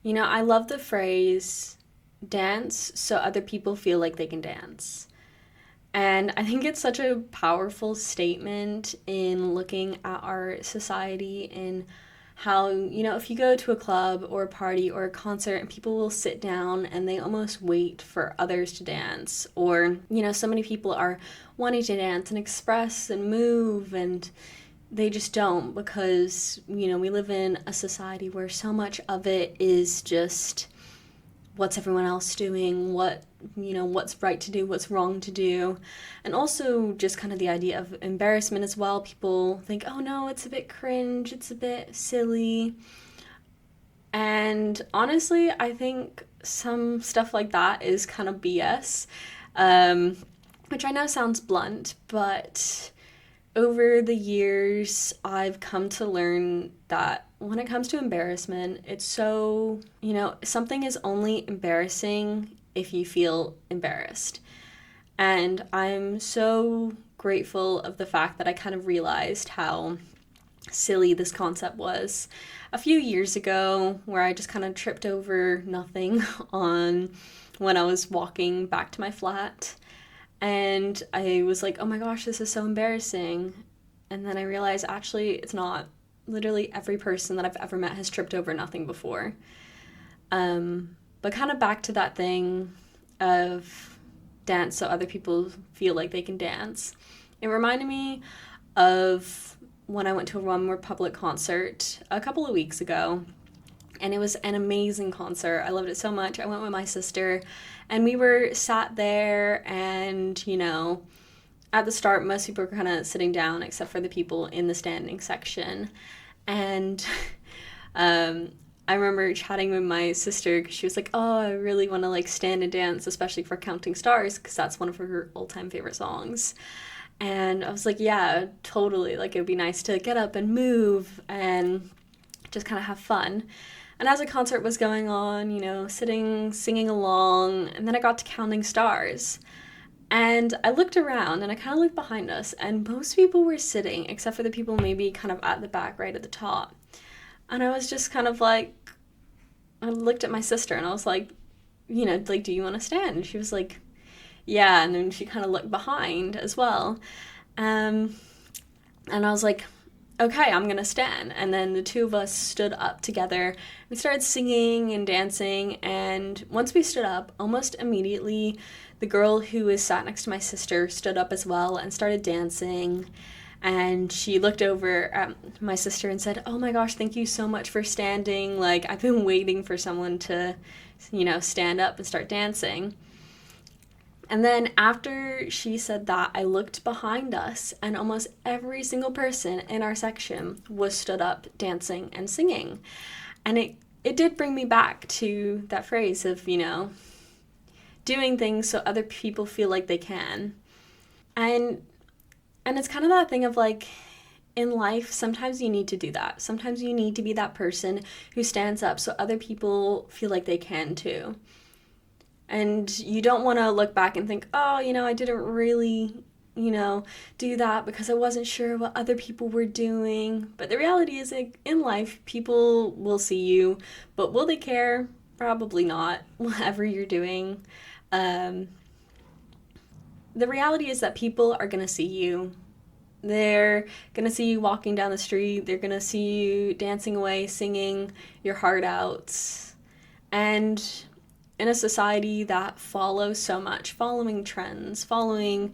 I love the phrase dance so other people feel like they can dance. And I think it's such a powerful statement in looking at our society and how, if you go to a club or a party or a concert and people will sit down and they almost wait for others to dance. Or, so many people are wanting to dance and express and move and they just don't because, we live in a society where so much of it is just what's everyone else doing, what's right to do, what's wrong to do. And also just kind of the idea of embarrassment as well. People think, oh no, it's a bit cringe, it's a bit silly. And honestly, I think some stuff like that is kind of BS, which I know sounds blunt, but over the years, I've come to learn that when it comes to embarrassment, it's so, something is only embarrassing if you feel embarrassed. And I'm so grateful of the fact that I kind of realized how silly this concept was a few years ago, where I just kind of tripped over nothing on when I was walking back to my flat. And I was like, oh my gosh, this is so embarrassing. And then I realized actually it's not. Literally every person that I've ever met has tripped over nothing before. But kind of back to that thing of dance so other people feel like they can dance. It reminded me of when I went to a One More Public concert a couple of weeks ago. And it was an amazing concert. I loved it so much. I went with my sister and we were sat there and, at the start, most people were kind of sitting down except for the people in the standing section. And I remember chatting with my sister because she was like, oh, I really want to stand and dance, especially for Counting Stars, because that's one of her all-time favorite songs. And I was like, yeah, totally. It would be nice to get up and move and just kind of have fun. And as the concert was going on, sitting, singing along, and then I got to Counting Stars. And I looked around and I kind of looked behind us, and most people were sitting, except for the people maybe kind of at the back, right at the top. And I was just kind of I looked at my sister and I was like, do you want to stand? And she was like, yeah. And then she kind of looked behind as well. And I was like, okay, I'm gonna stand. And then the two of us stood up together. We started singing and dancing, and once we stood up, almost immediately, the girl who was sat next to my sister stood up as well and started dancing. And she looked over at my sister and said, oh my gosh, thank you so much for standing. I've been waiting for someone to, stand up and start dancing. And then after she said that, I looked behind us, and almost every single person in our section was stood up dancing and singing. And it did bring me back to that phrase of, doing things so other people feel like they can. And it's kind of that thing of in life, sometimes you need to do that. Sometimes you need to be that person who stands up so other people feel like they can too. And you don't want to look back and think, oh, I didn't really, do that because I wasn't sure what other people were doing. But the reality is, in life, people will see you, but will they care? Probably not, whatever you're doing. The reality is that people are going to see you. They're going to see you walking down the street. They're going to see you dancing away, singing your heart out. And in a society that follows so much, following trends, following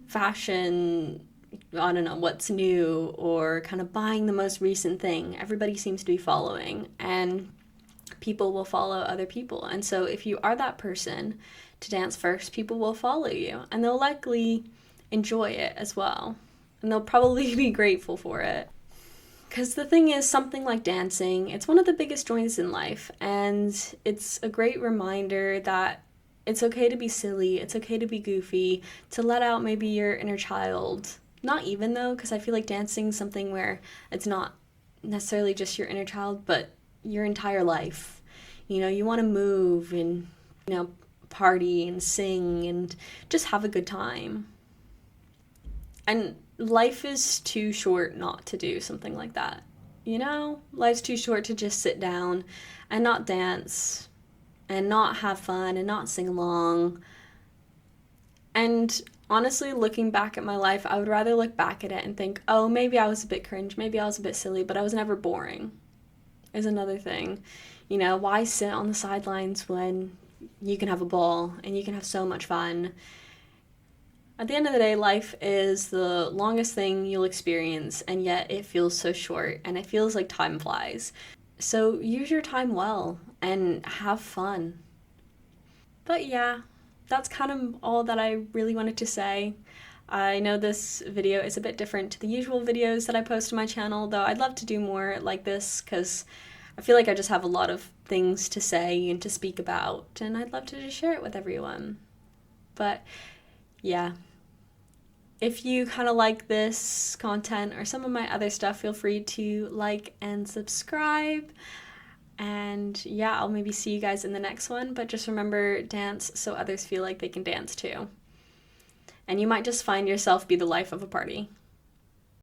fashion, I don't know, what's new, or kind of buying the most recent thing, everybody seems to be following, and people will follow other people. And so if you are that person to dance first, people will follow you, and they'll likely enjoy it as well, and they'll probably be grateful for it. Because the thing is, something like dancing, it's one of the biggest joys in life, and it's a great reminder that it's okay to be silly, it's okay to be goofy, to let out maybe your inner child. Not even though, because I feel like dancing is something where it's not necessarily just your inner child, but your entire life. You want to move and, party and sing and just have a good time. And life is too short not to do something like that. life's too short to just sit down and not dance and not have fun and not sing along. And honestly, looking back at my life, I would rather look back at it and think, oh, maybe I was a bit cringe, maybe I was a bit silly, but I was never boring, is another thing. Why sit on the sidelines when you can have a ball and you can have so much fun? At the end of the day, life is the longest thing you'll experience, and yet it feels so short, and it feels like time flies. So use your time well and have fun. But yeah, that's kind of all that I really wanted to say. I know this video is a bit different to the usual videos that I post on my channel, though I'd love to do more like this because I feel like I just have a lot of things to say and to speak about, and I'd love to just share it with everyone. But yeah, if you kind of like this content or some of my other stuff, feel free to like and subscribe. And yeah, I'll maybe see you guys in the next one, but just remember, dance so others feel like they can dance too. And you might just find yourself be the life of a party.